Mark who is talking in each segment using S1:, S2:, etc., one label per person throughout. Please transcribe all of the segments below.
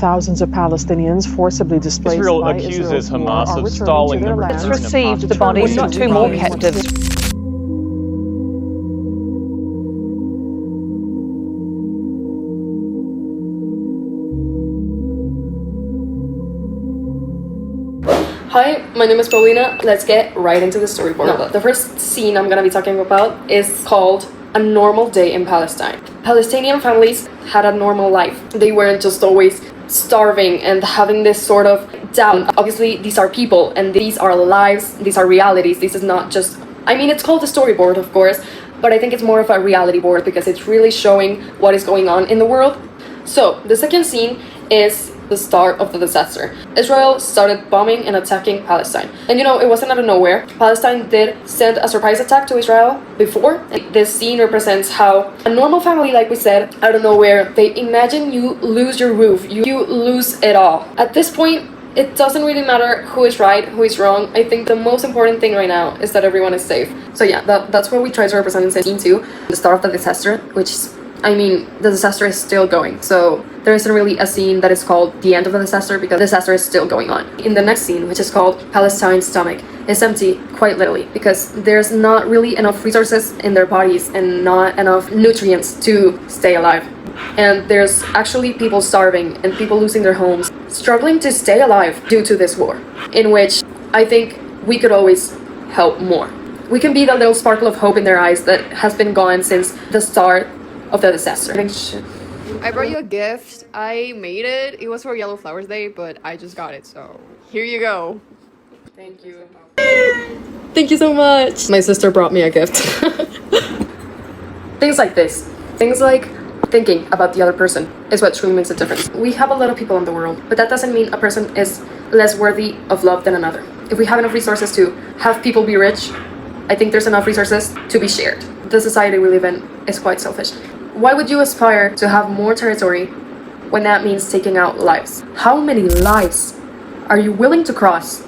S1: Thousands of Palestinians forcibly displaced
S2: Israel
S1: by
S2: accuses
S1: Israel's war
S2: Hamas
S1: are
S2: of
S1: returning
S2: stalling
S1: to
S2: the
S1: their
S2: return
S1: lands.
S2: of
S3: It's received the bodies of two more captives.
S4: Hi, my name is Paulina. Let's get right into the storyboard. The first scene I'm gonna be talking about is called A Normal Day in Palestine. Palestinian families had a normal life. They weren't just always starving and having this sort of doubt. Obviously, these are people and these are lives, these are realities. This is not just, I mean, it's called a storyboard, of course, but I think it's more of a reality board because it's really showing what is going on in the world. So, the second scene is the start of the disaster. Israel started bombing and attacking Palestine. And you know, it wasn't out of nowhere. Palestine did send a surprise attack to Israel before. And this scene represents how a normal family, like we said, out of nowhere, they imagine you lose your roof, you lose it all. At this point, it doesn't really matter who is right, who is wrong. I think the most important thing right now is that everyone is safe. So yeah, that's what we try to represent in scene 2, the start of the disaster, which is, I mean, the disaster is still going, so there isn't really a scene that is called the end of the disaster because the disaster is still going on. In the next scene, which is called Palestine's stomach, is empty, quite literally, because there's not really enough resources in their bodies and not enough nutrients to stay alive. And there's actually people starving and people losing their homes, struggling to stay alive due to this war, in which I think we could always help more. We can be the little sparkle of hope in their eyes that has been gone since the start of the disaster.
S5: I brought you a gift. I made it. It was for Yellow Flowers Day, but I just got it, so here you go.
S4: Thank you. Thank you so much. My sister brought me a gift. Things like this. Things like thinking about the other person is what truly makes a difference. We have a lot of people in the world, but that doesn't mean a person is less worthy of love than another. If we have enough resources to have people be rich, I think there's enough resources to be shared. The society we live in is quite selfish. Why would you aspire to have more territory when that means taking out lives? How many lives are you willing to cross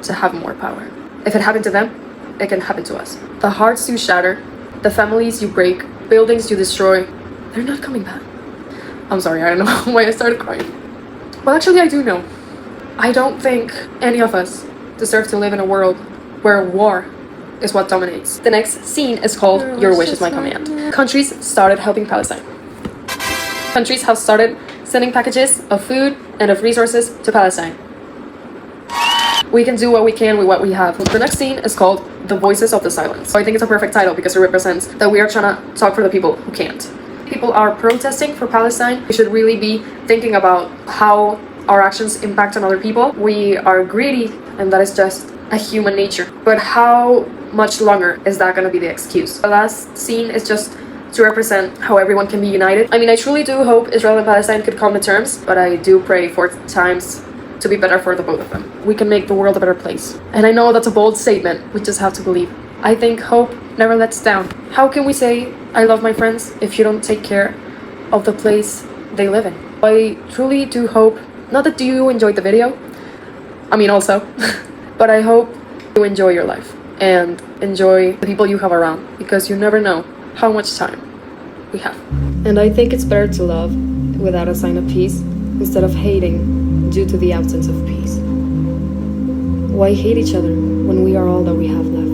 S4: to have more power? If it happened to them, it can happen to us. The hearts you shatter, the families you break, buildings you destroy, they're not coming back. I'm sorry, I don't know why I started crying. Well, actually, I do know. I don't think any of us deserve to live in a world where war is what dominates. The next scene is called Your Wish is My Command. Countries started helping Palestine. Countries have started sending packages of food and of resources to Palestine. We can do what we can with what we have. The next scene is called The Voices of the Silence. I think it's a perfect title because it represents that we are trying to talk for the people who can't. People are protesting for Palestine. We should really be thinking about how our actions impact on other people. We are greedy, and that is just a human nature. But how much longer is that going to be the excuse? The last scene is just to represent how everyone can be united. I mean, I truly do hope Israel and Palestine could come to terms, but I do pray for times to be better for the both of them. We can make the world a better place. And I know that's a bold statement, we just have to believe. I think hope never lets down. How can we say, I love my friends, if you don't take care of the place they live in? I truly do hope, not that you enjoyed the video, I mean also, but I hope you enjoy your life and enjoy the people you have around, because you never know how much time we have. And I think it's better to love without a sign of peace instead of hating due to the absence of peace. Why hate each other when we are all that we have left?